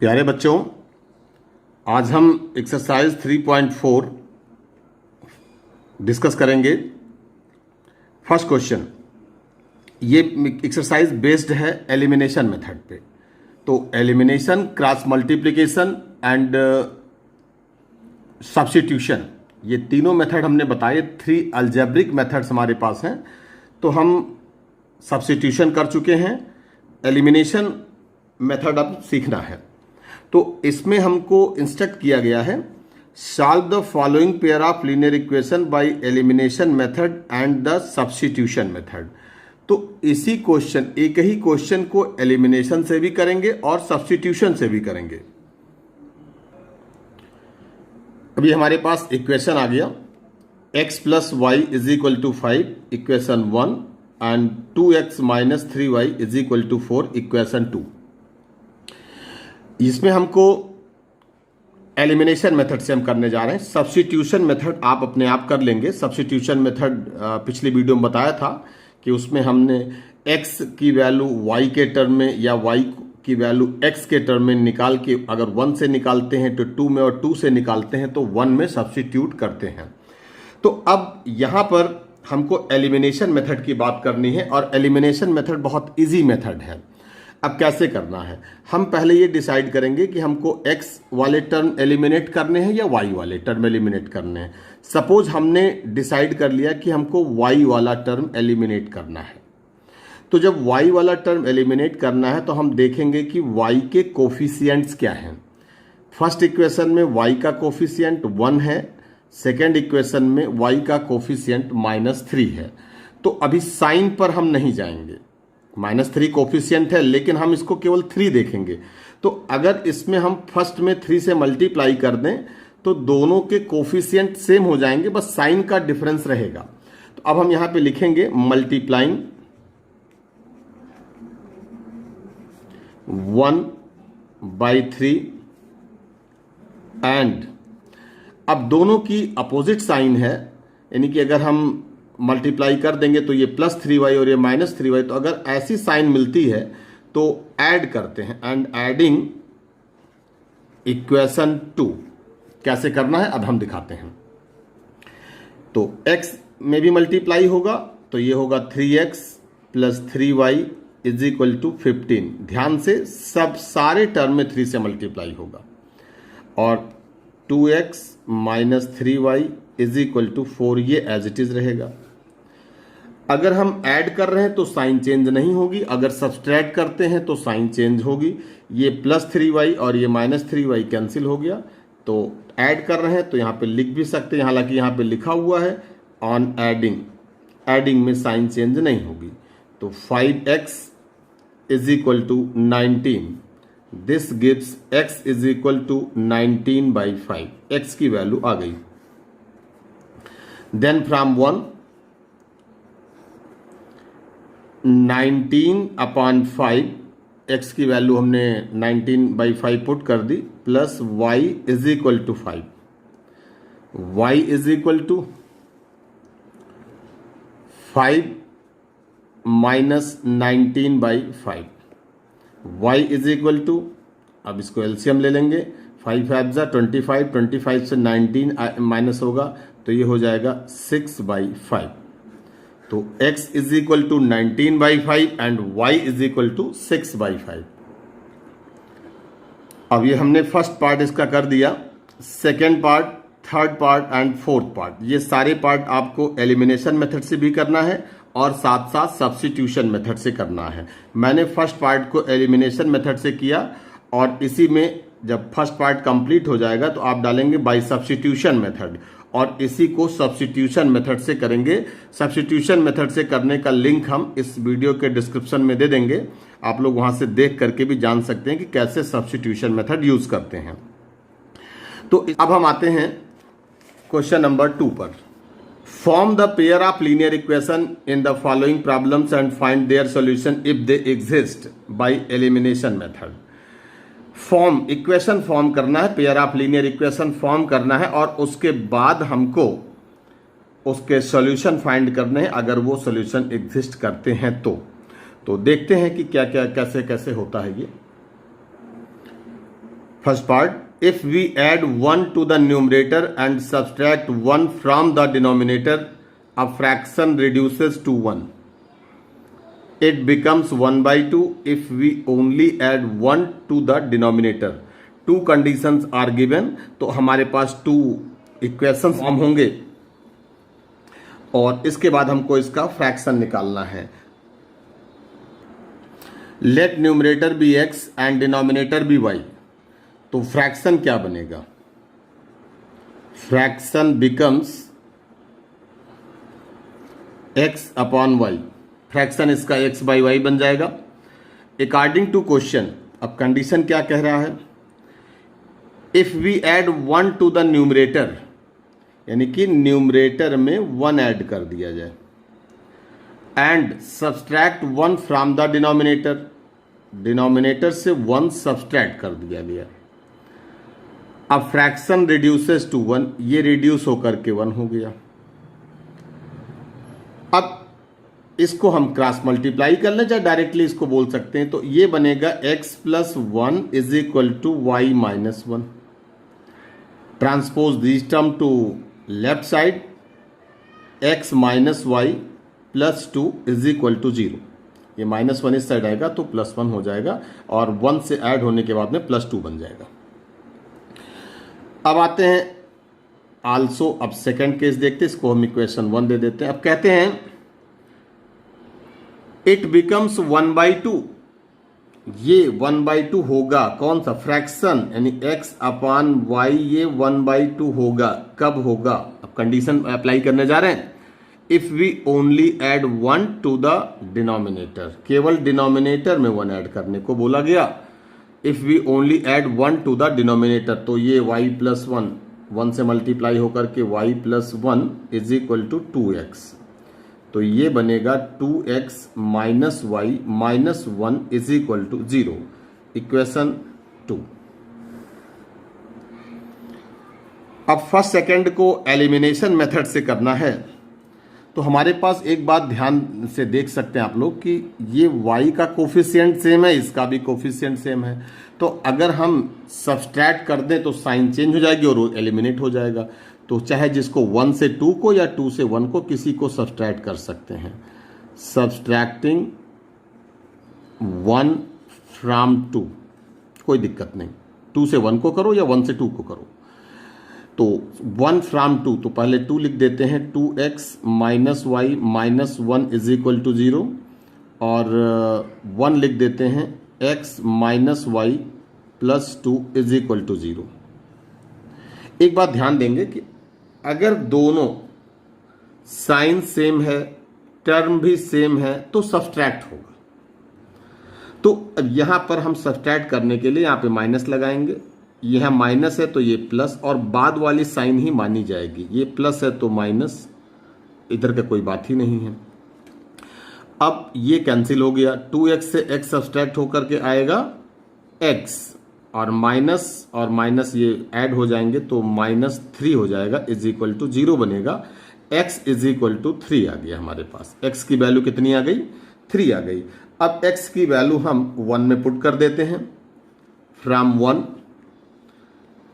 प्यारे बच्चों, आज हम एक्सरसाइज 3.4 डिस्कस करेंगे। फर्स्ट क्वेश्चन, ये एक्सरसाइज बेस्ड है एलिमिनेशन मेथड पे। तो elimination, cross multiplication and substitution, ये तीनों मेथड हमने बताए। 3 अलजेब्रिक मेथड्स हमारे पास हैं। तो हम सब्स्टिट्यूशन कर चुके हैं, एलिमिनेशन मेथड अब सीखना है। तो इसमें हमको इंस्ट्रक्ट किया गया है, solve the following pair of linear equation by elimination method and the substitution method. तो इसी क्वेश्चन, एक ही क्वेश्चन को एलिमिनेशन से भी करेंगे और सब्स्टिट्यूशन से भी करेंगे। अभी हमारे पास इक्वेशन आ गया, x plus Y is equal to 5 equation 1 and 2x minus 3y is equal to 4 equation 2। इसमें हमको एलिमिनेशन मेथड से हम करने जा रहे हैं। सब्स्टिट्यूशन मेथड आप अपने आप कर लेंगे। सब्स्टिट्यूशन मेथड पिछली वीडियो में बताया था कि उसमें हमने x की वैल्यू y के टर्म में या y की वैल्यू x के टर्म में निकाल के, अगर 1 से निकालते हैं तो 2 में और 2 से निकालते हैं तो 1 में सब्स्टिट्यूट करते हैं। तो अब यहाँ पर हमको एलिमिनेशन मेथड की बात करनी है और एलिमिनेशन मेथड बहुत इजी मेथड है। अब कैसे करना है, हम पहले ये डिसाइड करेंगे कि हमको x वाले टर्म एलिमिनेट करने हैं या y वाले टर्म एलिमिनेट करने हैं। सपोज हमने डिसाइड कर लिया कि हमको y वाला टर्म एलिमिनेट करना है। तो जब y वाला टर्म एलिमिनेट करना है तो हम देखेंगे कि y के कोफिशिएंट्स क्या हैं। फर्स्ट इक्वेशन में y का कोफिशिएंट 1 है, सेकेंड इक्वेशन में y का कोफिशिएंट -3 है। तो अभी साइन पर हम नहीं जाएंगे, -3 कोफिशिएंट है लेकिन हम इसको केवल 3 देखेंगे। तो अगर इसमें हम फर्स्ट में 3 से मल्टीप्लाई कर दें तो दोनों के कोफिशिएंट सेम हो जाएंगे, बस साइन का डिफरेंस रहेगा। तो अब हम यहां पे लिखेंगे मल्टीप्लाइंग 1/3 एंड, अब दोनों की अपोजिट साइन है, यानी कि अगर हम मल्टीप्लाई कर देंगे तो ये +3y और ये -3y। तो अगर ऐसी साइन मिलती है तो ऐड करते हैं, एंड एडिंग इक्वेशन 2। कैसे करना है अब हम दिखाते हैं। तो x में भी मल्टीप्लाई होगा तो ये होगा 3x + 3y is equal to 15। ध्यान से सब सारे टर्म में 3 से मल्टीप्लाई होगा और 2x minus 3y is equal to 4, ये एज इट इज रहेगा। अगर हम ऐड कर रहे हैं तो साइन चेंज नहीं होगी, अगर सब्सट्रैक्ट करते हैं तो साइन चेंज होगी। ये +3y और ये -3y कैंसिल हो गया। तो ऐड कर रहे हैं तो यहाँ पे लिख भी सकते हैं, हालांकि यहाँ पे लिखा हुआ है ऑन एडिंग, एडिंग में साइन चेंज नहीं होगी। तो 5x is equal to 19, this gives x is equal to 19/5। x की वैल्यू आ गई। देन फ्रॉम 1 19/5, x की वैल्यू हमने 19/5 पुट कर दी, plus y is equal to 5। y is equal to 5 minus 19/5। y is equal to, अब इसको एलसीएम ले लेंगे, 5 5 जा 25, 25 से 19 माइनस होगा तो ये हो जाएगा 6/5। तो x is equal to 19/5 and y is equal to 6/5। अब ये हमने फर्स्ट पार्ट इसका कर दिया। Second part, third part and fourth part, ये सारे पार्ट आपको एलिमिनेशन मेथड से भी करना है और साथ साथ सब्स्टिट्यूशन मेथड से करना है। मैंने फर्स्ट पार्ट को एलिमिनेशन मेथड से किया और इसी में जब फर्स्ट पार्ट कंप्लीट हो जाएगा तो आप डालेंगे बाय सब्स्टिट्यूशन मेथड और इसी को सब्स्टिट्यूशन मेथड से करेंगे। सब्स्टिट्यूशन मेथड से करने का लिंक हम इस वीडियो के डिस्क्रिप्शन में दे देंगे, आप लोग वहां से देख करके भी जान सकते हैं कि कैसे सब्स्टिट्यूशन मेथड यूज करते हैं। तो अब हम आते हैं क्वेश्चन नंबर 2 पर। Form the pair of linear equation in the following problems and find their solution if they exist by elimination method. Form, equation form करना है, pair of linear equation form करना है और उसके बाद हमको उसके सॉल्यूशन फाइंड करने हैं अगर वो सॉल्यूशन एग्जिस्ट करते हैं तो देखते हैं कि क्या क्या कैसे कैसे होता है ये। First part, if we add 1 to the numerator and subtract 1 from the denominator, a fraction reduces to 1. It becomes 1 by 2 if we only add 1 to the denominator. Two conditions are given. तो हमारे पास 2 equations form होंगे और इसके बाद हमको इसका fraction निकालना है. Let numerator be x and denominator be y. तो फ्रैक्शन क्या बनेगा? Fraction becomes x upon y. Fraction इसका x बाई वाई बन जाएगा. अकॉर्डिंग टू क्वेश्चन, अब कंडीशन क्या कह रहा है? If we add 1 to the numerator, यानी कि न्यूमरेटर में 1 ऐड कर दिया जाए, and subtract 1 from the denominator, denominator से 1 सब्सट्रैक्ट कर दिया गया. अब फ्रैक्शन रिड्यूसेस टू 1, ये रिड्यूस होकर के 1 हो गया. अब इसको हम क्रॉस मल्टीप्लाई कर लें, चाहे डायरेक्टली इसको बोल सकते हैं. तो ये बनेगा x plus 1 is equal to y minus 1. Transpose this term to left side, x minus y plus 2 is equal to 0. ये माइनस 1 इस साइड आएगा तो प्लस 1 हो जाएगा और 1 से ऐड होने के बाद में प्लस 2 बन जाएगा. अब आते हैं आल्सो. अब सेकंड केस देखते हैं, इसको हम इक्वेशन 1 दे देते हैं. अब कहते हैं इट बिकम्स 1 बाई 2. ये 1 बाई 2 होगा. कौन सा? फ्रैक्शन, यानी x अपॉन वाई, ये 1 बाई 2 होगा. कब होगा? अब कंडीशन अप्लाई करने जा रहे हैं. If we only add 1 to the denominator, केवल डिनोमिनेटर में 1 ऐड करने को बोला गया. If we only add 1 to the denominator, तो ये y प्लस 1 से मल्टीप्लाई होकर के y plus 1 is equal to 2x. तो ये बनेगा 2x minus y minus 1 is equal to 0. Equation 2. अब फर्स्ट सेकंड को एलिमिनेशन मेथड से करना है. तो हमारे पास एक बात ध्यान से देख सकते हैं आप लोग कि ये y का कोफिशिएंट सेम है, इसका भी कोफिशिएंट सेम है. तो अगर हम सब्सट्रैक्ट कर दें तो साइन चेंज हो जाएगी और एलिमिनेट हो जाएगा. तो चाहे जिसको 1 से 2 को या 2 से 1 को किसी को सब्सट्रैक्ट कर सकते हैं. सब्सट्रैक्टिंग 1 फ्रॉम 2, कोई दिक्कत नहीं. 2 से 1 को करो या 1 से 2 को करो. तो 1 फ्रॉम 2, तो पहले 2 लिख देते हैं. 2x minus y minus 1 is equal to 0 और 1 लिख देते हैं x minus y plus 2 is equal to 0. एक बात ध्यान देंगे कि अगर दोनों साइन सेम है, टर्म भी सेम है, तो सब्सट्रैक्ट होगा. तो अब यहां पर हम सब्सट्रैक्ट करने के लिए यहां पे माइनस लगाएंगे. यह माइनस है तो ये प्लस, और बाद वाली साइन ही मानी जाएगी. ये प्लस है तो माइनस, इधर का कोई बात ही नहीं है. अब ये कैंसिल हो गया. 2x से x सब्सट्रैक्ट होकर के आएगा x, और माइनस ये ऐड हो जाएंगे तो माइनस 3 हो जाएगा इज इक्वल टू 0 बनेगा. x इज इक्वल टू 3 आ गया हमारे पास. x की वैल्यू कितनी आ गई? 3 आ गई. अब x की वैल्यू हम 1 में पुट कर देते हैं. फ्रॉम 1,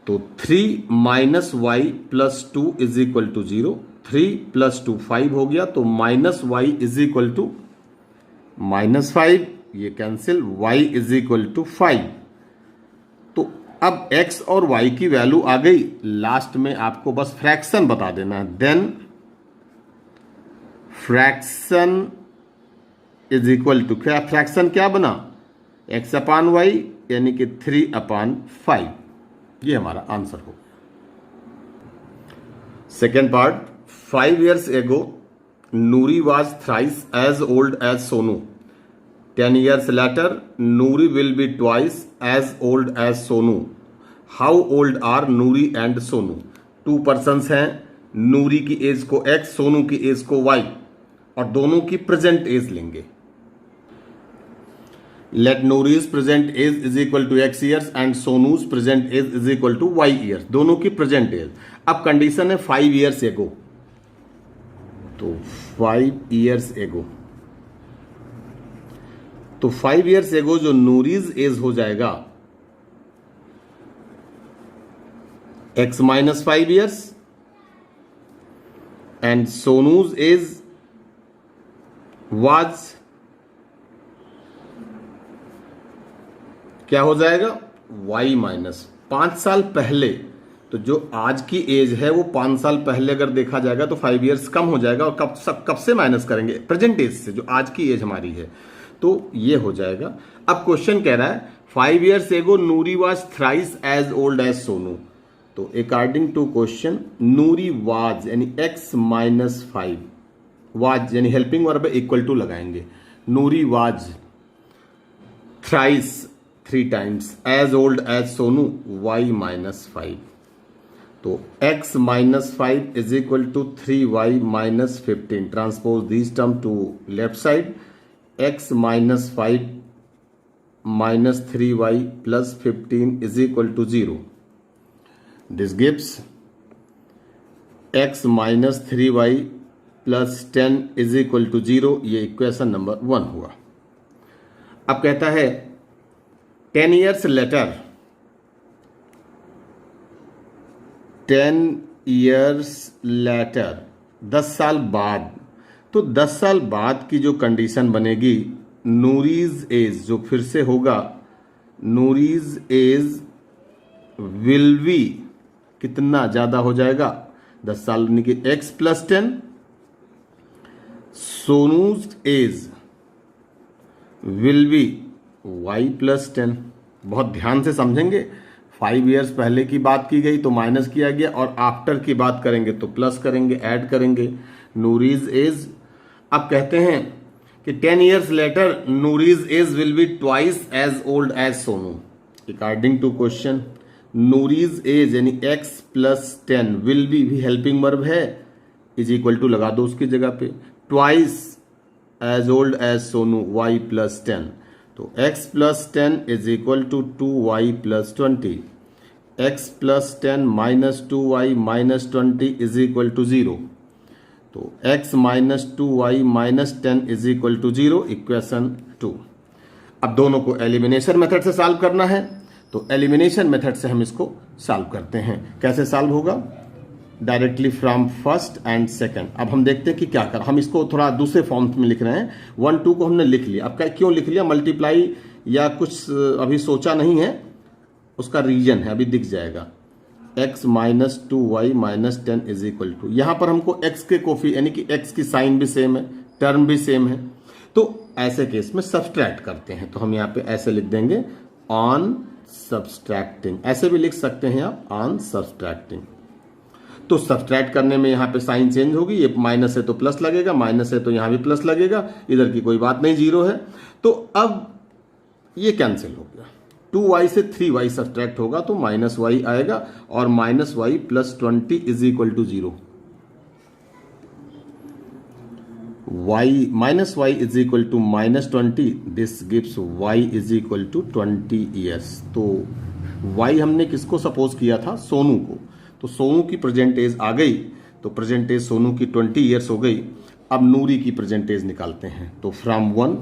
तो 3 minus y plus 2 is equal to 0. 3 प्लस 2 5 हो गया, तो minus y is equal to minus 5. ये cancel, y is equal to 5. तो अब x और y की वैल्यू आ गई. लास्ट में आपको बस फ्रैक्शन बता देना है. Then fraction is equal to, क्या फ्रैक्शन क्या बना? x अपॉन y, यानी कि 3 अपॉन 5. ये हमारा आंसर हो. Second part. 5 years ago Nuri was thrice as old as Sonu. 10 years later Nuri will be twice as old as Sonu. How old are Nuri and Sonu? 2 persons हैं. नूरी की as को x, Sonu की as को y, और दोनों की present as लेंगे. Let Nuri's present age is equal to x years and Sonu's present age is equal to y years. दोनों की प्रेजेंट एज. अब कंडीशन है 5 years ago, तो 5 years ago, तो 5 years ago जो नूरीज एज हो जाएगा x minus 5 years and Sonu's age was, क्या हो जाएगा, y माइनस 5 साल पहले। तो जो आज की एज है वो 5 साल पहले अगर देखा जाएगा तो 5 इयर्स कम हो जाएगा। और कब से माइनस करेंगे, प्रेजेंट एज से, जो आज की एज हमारी है। तो ये हो जाएगा। अब क्वेश्चन कह रहा है 5 years ago Noori was thrice as old as Sonu. तो according to question Noori was यानी x माइनस 5, वाज यानी हेल्पिंग वर्ब इक्वल टू लगाएंगे। Noori was thrice 3 times as old as Sonu y minus 5। तो x minus 5 is equal to 3y minus 15। Transpose this term to left side. x minus 5 minus 3y plus 15 is equal to 0. This gives x minus 3y plus 10 is equal to 0. ये equation number 1 हुआ। अब कहता है 10 years later, 10 years later 10 साल बाद। तो 10 साल बाद की जो कंडीशन बनेगी, नूरीज एज जो फिर से होगा, नूरीज एज विल बी कितना ज्यादा हो जाएगा, 10 साल यानी कि x plus 10। Sonu's age will be y plus 10। बहुत ध्यान से समझेंगे। 5 इयर्स पहले की बात की गई तो माइनस किया गया, और आफ्टर की बात करेंगे तो प्लस करेंगे, ऐड करेंगे। नूरीज एज, अब कहते हैं कि 10 years later Noori's age will be twice as old as Sonu. According to question Noori's age यानी x प्लस 10 विल बी भी हेल्पिंग वर्ब है, इज इक्वल टू लगा दो उसकी जगह पे, twice as old as Sonu y plus 10। तो x plus 10 is equal to 2y plus 20। x plus 10 minus 2y minus 20 is equal to 0। तो x minus 2y minus 10 is equal to 0, equation 2। अब दोनों को एलिमिनेशन मेथड से solve करना है, तो elimination method से हम इसको सॉल्व करते हैं। कैसे सॉल्व होगा, directly from first and second. अब हम देखते हैं कि क्या कर, हम इसको थोड़ा दूसरे फॉर्म में लिख रहे हैं। 1 2 को हमने लिख लिया। अब क्या, क्यों लिख लिया, मल्टीप्लाई या कुछ अभी सोचा नहीं है, उसका रीजन है, अभी दिख जाएगा। x minus 2y minus 10 is equal to, यहां पर हमको x के कोफी यानी कि x की साइन भी सेम है, टर्म भी सेम है, तो ऐसे केस में सब्सट्रैक्ट करते हैं। तो हम यहां पे ऐसे लिख देंगे ऑन सब्सट्रैक्टिंग, ऐसे भी लिख सकते हैं आप ऑन सब्सट्रैक्टिंग। तो सब्सट्रैक्ट करने में यहां पे साइन चेंज होगी, ये माइनस है तो प्लस लगेगा, माइनस है तो यहां भी प्लस लगेगा, इधर की कोई बात नहीं, 0 है। तो अब ये कैंसिल हो गया, 2y से 3y सब्सट्रैक्ट होगा तो माइनस y आएगा, और minus y plus 20 is equal to 0। Minus y is equal to minus 20, this gives y is equal to 20 years. तो y हमने किसको सपोज किया था, सोनू को। तो सोनू की प्रेजेंट एज आ गई, तो प्रेजेंट एज सोनू की 20 ईयर्स हो गई। अब नूरी की प्रेजेंट एज निकालते हैं। तो फ्रॉम 1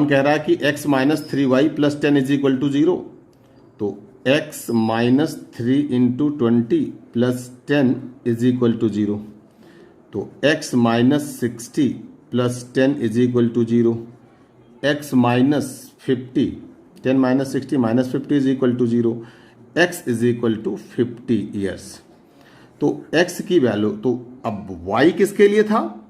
कह रहा है कि x minus 3y plus 10 is equal to 0। तो x minus 3 into 20 plus 10 is equal to 0। तो x minus 60 plus 10 is equal to 0। x minus 50, 10 minus 60 minus 50 is equal to 0। x is equal to 50 years. तो x की value, तो अब y किसके लिए था,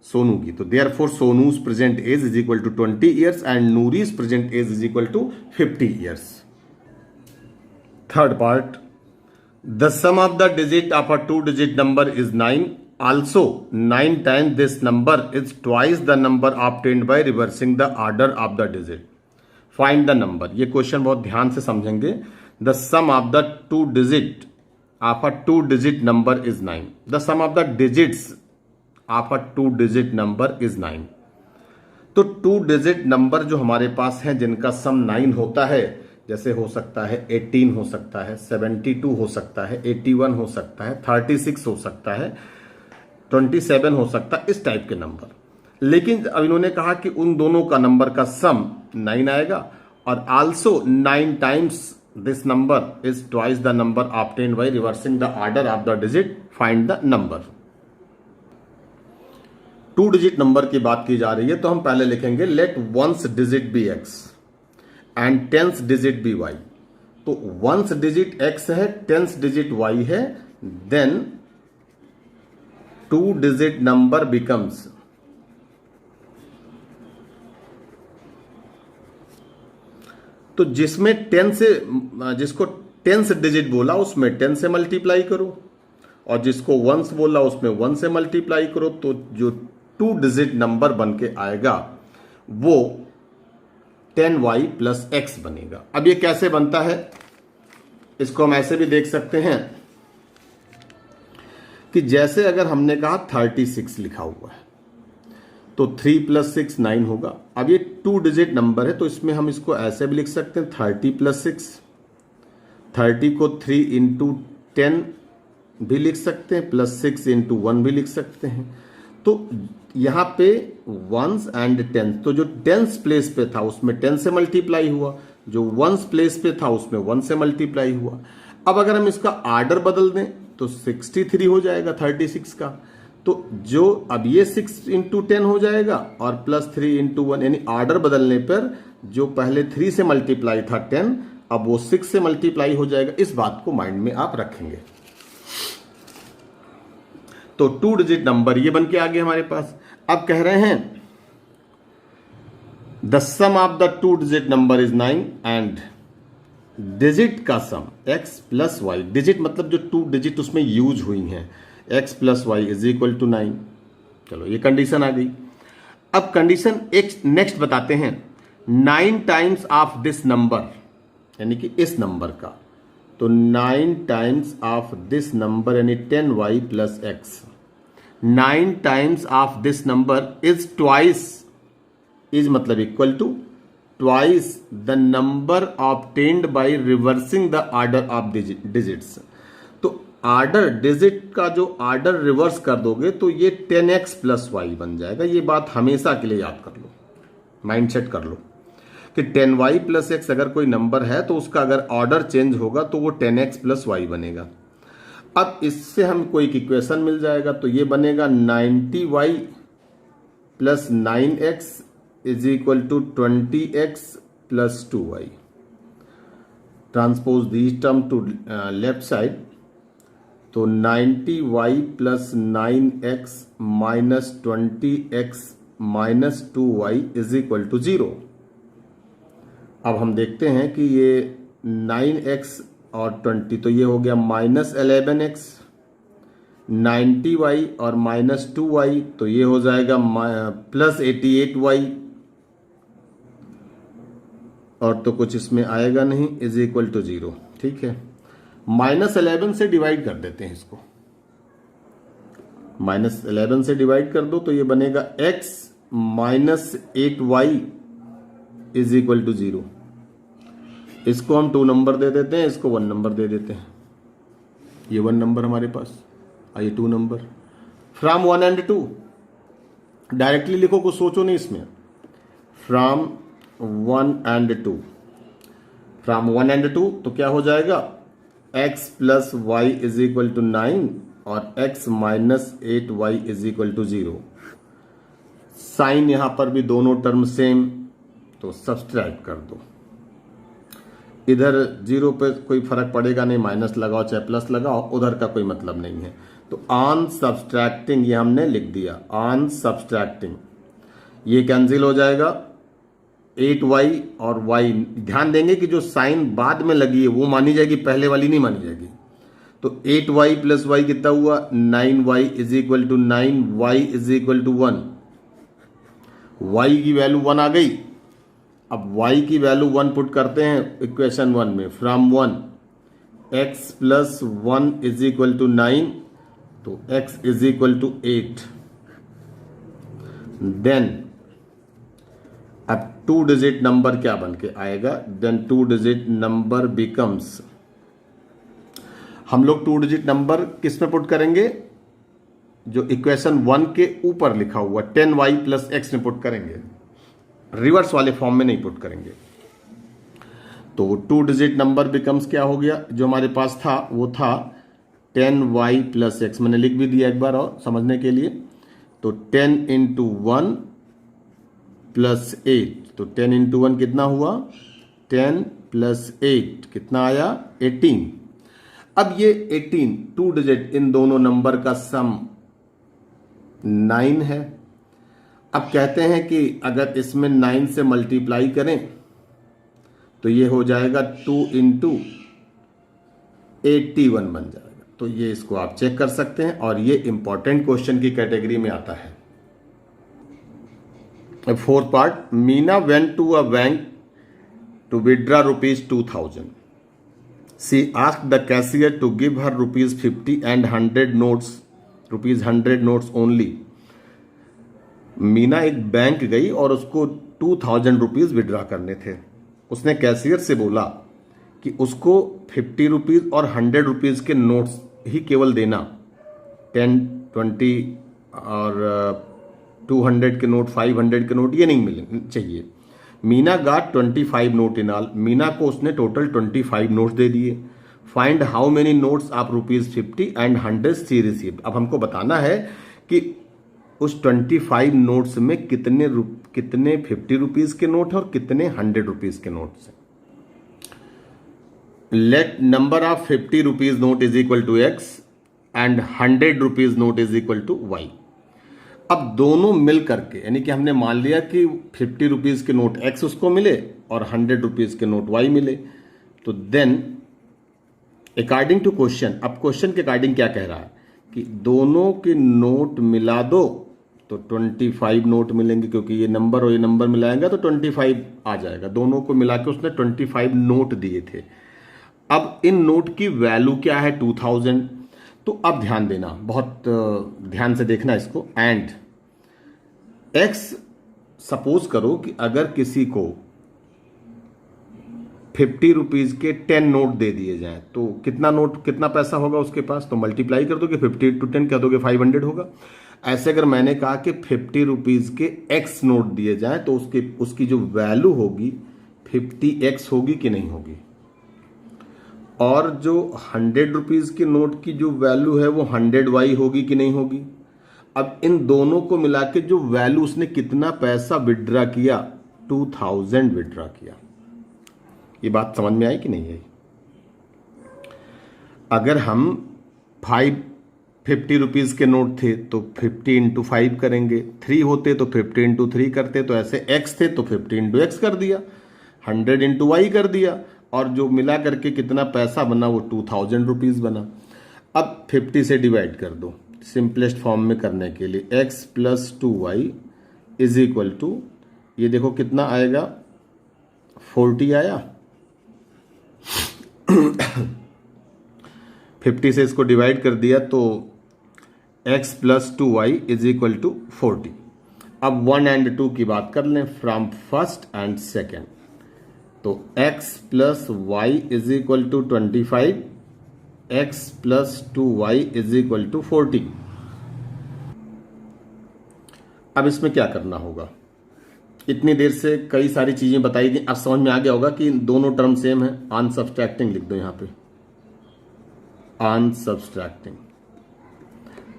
सोनू की। तो therefore Sonu's present age is equal to 20 years and Noori's present age is equal to 50 years. Third part, the sum of the digit of a 2 digit number is 9। Also 9 times this number is twice the number obtained by reversing the order of the digit. Find the number. ये question बहुत ध्यान से समझेंगे। The sum of the 2 digit of a 2 digit number is 9। The sum of the digits of a 2 digit number is 9। तो 2 digit number जो हमारे पास हैं जिनका सम 9 होता है, जैसे हो सकता है 18 हो सकता है, 72 हो सकता है, 81 हो सकता है, 36 हो सकता है, 27 हो सकता है, इस टाइप के नंबर। लेकिन अब इन्होंने कहा कि उन दोनों का नंबर का सम 9 आएगा, और also 9 times this number is twice the number obtained by reversing the order of the digit, find the number. 2 digit number की बात की जा रही है, तो हम पहले लिखेंगे let ones digit be x and tens digit be y. तो वंस डिजिट x है, टेंस डिजिट y है, देन 2 डिजिट नंबर बिकम्स तो जिसमें 10 से जिसको टेंस डिजिट बोला उसमें 10 से मल्टीप्लाई करो और जिसको वंस बोला उसमें 1 से मल्टीप्लाई करो, तो जो 2 डिजिट नंबर बन के आएगा वो 10y प्लस x बनेगा. अब ये कैसे बनता है, इसको हम ऐसे भी देख सकते हैं कि जैसे अगर हमने कहा 36 लिखा हुआ है तो 3 प्लस 6 9 होगा. अब ये 2 डिजिट नंबर है तो इसमें हम इसको ऐसे भी लिख सकते हैं 30 प्लस 6. 30 को 3 इंटू 10 भी लिख सकते हैं, प्लस 6 इंटू 1 भी लिख सकते हैं. तो यहां पे वंस एंड टेंस, तो जो टेंस प्लेस पे था उसमें 10 से मल्टीप्लाई हुआ, जो वंस प्लेस पे था उसमें 1 से मल्टीप्लाई हुआ. अब अगर हम इसका आर्डर बदल दें तो 63 हो जाएगा 36 का. तो जो अब ये 6 इंटू 10 हो जाएगा और प्लस 3 इंटू 1, यानी आर्डर बदलने पर जो पहले 3 से मल्टीप्लाई था 10, अब वो 6 से मल्टीप्लाई हो जाएगा. इस बात को माइंड में आप रखेंगे. तो 2 डिजिट नंबर ये बन के आ गए हमारे पास. अब कह रहे हैं the sum of the 2 digit number is 9 and digit का sum x plus y. Digit मतलब जो 2 डिजिट उसमें यूज हुई हैं, x plus Y is equal to 9. चलो ये कंडीशन आ गई. अब कंडीशन एक नेक्स्ट बताते हैं. 9 टाइम्स ऑफ दिस नंबर, यानी कि इस नंबर का, तो 9 टाइम्स ऑफ दिस नंबर यानी 10y plus x. 9 times of this number is twice, is मतलब equal to twice the number obtained by reversing the order of digits. तो order digit का जो आर्डर रिवर्स कर दोगे तो ये 10x प्लस y बन जाएगा. ये बात हमेशा के लिए याद कर लो, माइंडसेट कर लो कि 10y प्लस x अगर कोई नंबर है तो उसका अगर ऑर्डर चेंज होगा तो वो 10x प्लस y बनेगा. अब इससे हमको एक इक्वेशन मिल जाएगा, तो ये बनेगा 90y plus 9x is equal to 20x plus 2y. Transpose this term to left side, तो 90y plus 9x minus 20x minus 2y is equal to 0. अब हम देखते हैं कि ये 9x और 20, तो ये हो गया माइनस 11x. 90y और माइनस 2y, तो ये हो जाएगा प्लस 88y. और तो कुछ इसमें आएगा नहीं, इज इक्वल टू 0. ठीक है, माइनस 11 से डिवाइड कर देते हैं इसको. माइनस 11 से डिवाइड कर दो तो ये बनेगा x minus 8y is equal to 0. इसको हम 2 नंबर दे देते हैं, इसको 1 नंबर दे देते हैं. ये 1 नंबर हमारे पास, आइए 2 नंबर. फ्रॉम 1 एंड 2 डायरेक्टली लिखो, कुछ सोचो नहीं इसमें. फ्रॉम 1 एंड 2, फ्रॉम 1 एंड 2 तो क्या हो जाएगा, x plus Y is equal to 9 और x minus 8y is equal to 0. Sign यहां पर भी दोनों टर्म सेम, तो सब्सट्रैक्ट कर दो. इधर 0 पे कोई फर्क पड़ेगा नहीं, माइनस लगाओ चाहे प्लस लगाओ, उधर का कोई मतलब नहीं है. तो ऑन सब्सट्रैक्टिंग ये हमने लिख दिया. ऑन सब्सट्रैक्टिंग ये कैंसिल हो जाएगा. 8y और y, ध्यान देंगे कि जो साइन बाद में लगी है वो मानी जाएगी, पहले वाली नहीं मानी जाएगी. तो 8y प्लस y कितना हुआ, 9y is equal to 9, y is equal to 1. y की वैल्यू 1 आ गई. अब y की वैल्यू 1 पुट करते हैं इक्वेशन 1 में. From 1 x plus 1 is equal to 9, तो x is equal to 8. Then अब 2 डिजिट नंबर क्या बन के आएगा, देन 2 डिजिट नंबर बिकम्स, हम लोग 2 डिजिट नंबर किस में पुट करेंगे, जो इक्वेशन 1 के ऊपर लिखा हुआ 10y प्लस x में पुट करेंगे, रिवर्स वाले फॉर्म में नहीं पुट करेंगे. तो 2 डिजिट नंबर बिकम्स क्या हो गया, जो हमारे पास था वो था 10y प्लस एक्स। मैंने लिख भी दिया एक बार और समझने के लिए। तो 10 इंटू 1 प्लस 8, तो 10 इंटू 1 कितना हुआ, 10 प्लस 8 कितना आया, 18। अब ये 18 2 डिजिट इन दोनों नंबर का सम 9 है। अब कहते हैं कि अगर इसमें 9 से मल्टीप्लाई करें तो ये हो जाएगा 2 इंटू 81 बन जाएगा। तो ये इसको आप चेक कर सकते हैं और ये इंपॉर्टेंट क्वेश्चन की कैटेगरी में आता है। Fourth part, Meena went to a bank to withdraw ₹2000. She asked the cashier to give her ₹50 and 100 notes, ₹100 notes only. Meena एक बैंक गई और उसको 2000 रुपीज विड्रॉ करने थे। उसने कैशियर से बोला कि उसको 50 रुपीज और 100 रुपीज के नोट्स ही केवल देना, 10, 20 और 200 के नोट, 500 के नोट ये नहीं मिलने चाहिए। Meena got 25 note in all. Meena को उसने टोटल 25 नोट्स दे दिए। Find how many notes of ₹50 and 100 she received. अब हमको बताना है कि उस 25 नोट्स में कितने 50 रुपीज के नोट है और कितने 100 रुपीज के नोट्स हैं। Let number of 50 rupees note is equal to x and 100 rupees note is equal to y. अब दोनों मिल करके, यानी कि हमने मान लिया कि 50 रुपीज के नोट एक्स उसको मिले और 100 रुपीज के नोट वाई मिले। तो देन अकॉर्डिंग टू क्वेश्चन, अब क्वेश्चन के अकॉर्डिंग क्या कह रहा है कि दोनों के नोट मिला दो तो 25 नोट मिलेंगे, क्योंकि ये नंबर और ये नंबर मिलाएंगे तो 25 आ जाएगा। दोनों को मिला के उसने 25 नोट दिए थे। अब इन नोट की वैल्यू क्या है, 2000। तो अब ध्यान देना, बहुत ध्यान से देखना इसको। एंड एक्स, सपोज करो कि अगर किसी को 50 रुपीज के 10 नोट दे दिए जाएं तो कितना पैसा होगा उसके पास, तो मल्टीप्लाई कर दोगे, 50 इंटू 10 कह दोगे 500 होगा। ऐसे अगर मैंने कहा कि 50 रुपीज के एक्स नोट दिए जाएं तो उसकी जो वैल्यू होगी 50x होगी कि नहीं होगी, और जो 100 रुपीज के नोट की जो वैल्यू है वो 100y होगी कि नहीं होगी। अब इन दोनों को मिला के जो वैल्यू, उसने कितना पैसा विड्रॉ किया, 2000 विड्रॉ किया। ये बात समझ में आई कि नहीं आई। अगर हम 50 रुपीज के नोट थे तो 50 इंटू 5 करेंगे, 3 होते तो 50 इंटू 3 करते, तो ऐसे x थे तो 50 इंटू एक्स कर दिया, 100 इंटू वाई कर दिया, और जो मिला करके कितना पैसा बना वो 2000 रुपीज बना। अब 50 से डिवाइड कर दो सिंपलेस्ट फॉर्म में करने के लिए, x plus 2y is equal to, ये देखो कितना आएगा, 40 आया। 50 से इसको डिवाइड कर दिया तो x plus 2y is equal to 40। अब 1 एंड 2 की बात कर लें, फ्रॉम फर्स्ट एंड सेकेंड। तो x plus Y is equal to 25, x plus 2y is equal to 40। अब इसमें क्या करना होगा, इतनी देर से कई सारी चीजें बताई गई, अब समझ में आ गया होगा कि दोनों टर्म सेम है। ऑन सब्सट्रैक्टिंग लिख दो यहां पे, ऑन सब्सट्रैक्टिंग।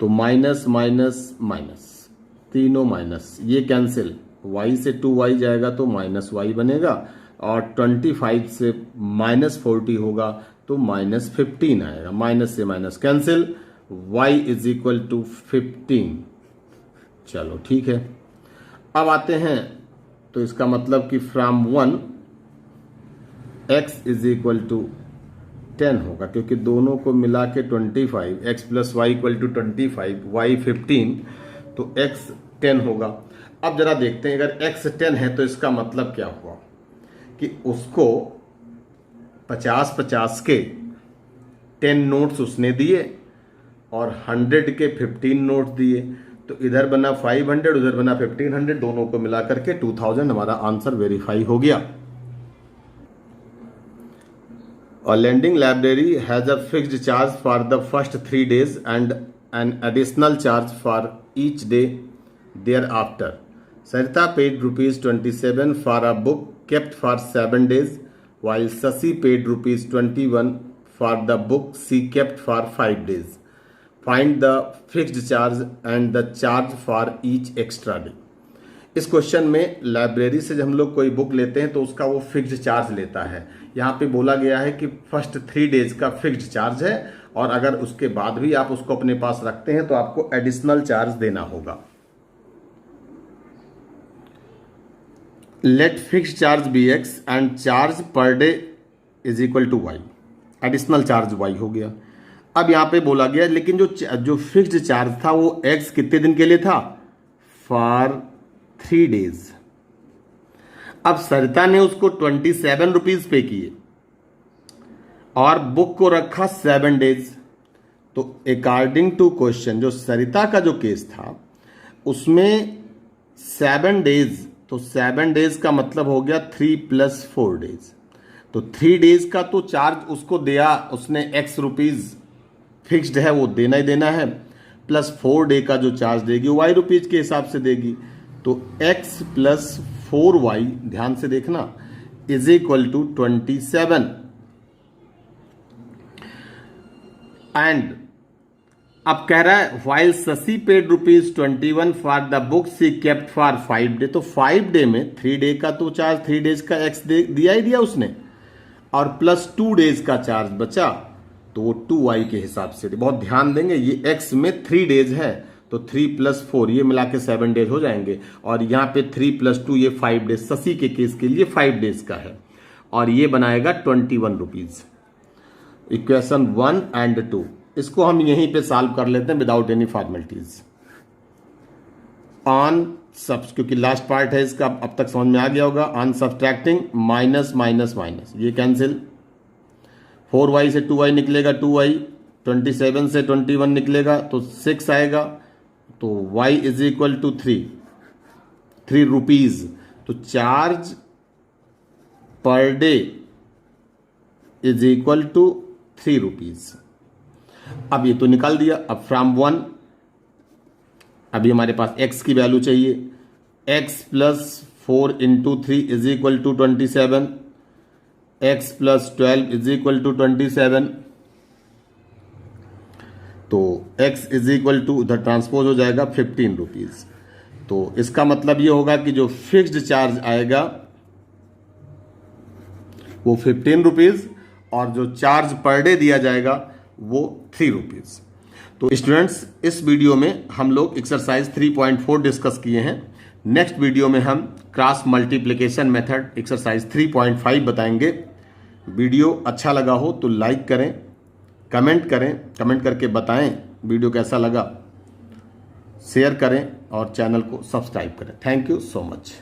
तो माइनस माइनस माइनस, तीनों माइनस, ये कैंसिल, y से 2y जाएगा तो माइनस वाई बनेगा, और 25 से माइनस 40 होगा तो माइनस 15 आएगा। माइनस से minus cancel, y is equal to 15। चलो ठीक है। अब आते हैं, तो इसका मतलब कि from 1 x is equal to 10 होगा, क्योंकि दोनों को मिला के 25, x plus y equal to 25, y 15, तो x 10 होगा। अब जरा देखते हैं, अगर x 10 है तो इसका मतलब क्या हुआ कि उसको 50-50 के 10 नोट्स उसने दिए और 100 के 15 नोट दिए, तो इधर बना 500, उधर बना 1500, दोनों को मिला करके 2000 हमारा आंसर वेरीफाई हो गया। A lending library has a fixed charge for the first 3 days and an additional charge for each day thereafter. Sarita paid ₹27 for a book kept for 7 days. while Sasi paid ₹21 for the book she kept for 5 days. Find the fixed charge and the charge for each extra day. इस question में library से जब हम लोग कोई book लेते हैं तो उसका वो फिक्स्ड चार्ज लेता है। यहाँ पे बोला गया है कि फर्स्ट 3 डेज का फिक्स्ड चार्ज है और अगर उसके बाद भी आप उसको अपने पास रखते हैं तो आपको एडिशनल चार्ज देना होगा। Let fixed charge be x and charge per day is equal to y। Additional charge y हो गया। अब यहाँ पे बोला गया लेकिन जो फिक्स्ड चार्ज था वो x कितने दिन के लिए था? For 3 days. अब सरिता ने उसको 27 रुपीज पे किए और बुक को रखा 7 डेज। तो अकॉर्डिंग टू क्वेश्चन जो सरिता का जो केस था उसमें 7 डेज, तो 7 डेज का मतलब हो गया 3 + 4 डेज। तो 3 डेज का तो चार्ज उसको दिया उसने x रुपीज फिक्स्ड है वो देना ही देना है, प्लस 4 डे का जो चार्ज देगी वो y रुपीज के हिसाब से देगी। तो x + 4y ध्यान से देखना इज इक्वल टू 27। एंड अब कह रहा है while Sasi paid ₹21 for the book she kept for 5 days। तो 5 डे में 3 डे का तो चार्ज 3 डेज का x दिया ही दिया उसने और प्लस 2 डेज का चार्ज बचा तो वो 2y के हिसाब से। बहुत ध्यान देंगे ये x में 3 डेज है तो 3 + 4 ये मिला के 7 डेज हो जाएंगे और यहाँ पे 3 + 2 ये 5 डेज। शशि के केस के लिए 5 डेज का है और ये बनाएगा 21 रुपीज। इक्वेशन 1 एंड 2 इसको हम यहीं पे सॉल्व कर लेते हैं विदाउट एनी फॉर्मेलिटीज। ऑन सब क्योंकि लास्ट पार्ट है इसका अब तक समझ में आ गया होगा। On subtracting minus minus minus ये कैंसिल, 4y से 2y निकलेगा 2y, 27 से 21 निकलेगा तो 6 आएगा तो y is equal to 3 rupees. तो charge per day is equal to 3 rupees. अब ये तो निकाल दिया। अब फ्रॉम 1 अभी हमारे पास x की वैल्यू चाहिए। x + 4 × 3 is equal to 27, x + 12 is equal to 27। तो x इज इक्वल टू उधर ट्रांसपोज हो जाएगा 15 रुपीज। तो इसका मतलब ये होगा कि जो फिक्स्ड चार्ज आएगा वो 15 रुपीज और जो चार्ज पर डे दिया जाएगा वो 3 रुपीज। तो स्टूडेंट्स इस वीडियो में हम लोग एक्सरसाइज 3.4 डिस्कस किए हैं। नेक्स्ट वीडियो में हम क्रॉस मल्टीप्लिकेशन मेथड एक्सरसाइज 3.5 बताएंगे। वीडियो अच्छा लगा हो तो लाइक करें, कमेंट करें, कमेंट करके बताएं वीडियो कैसा लगा, शेयर करें और चैनल को सब्सक्राइब करें। Thank you so much.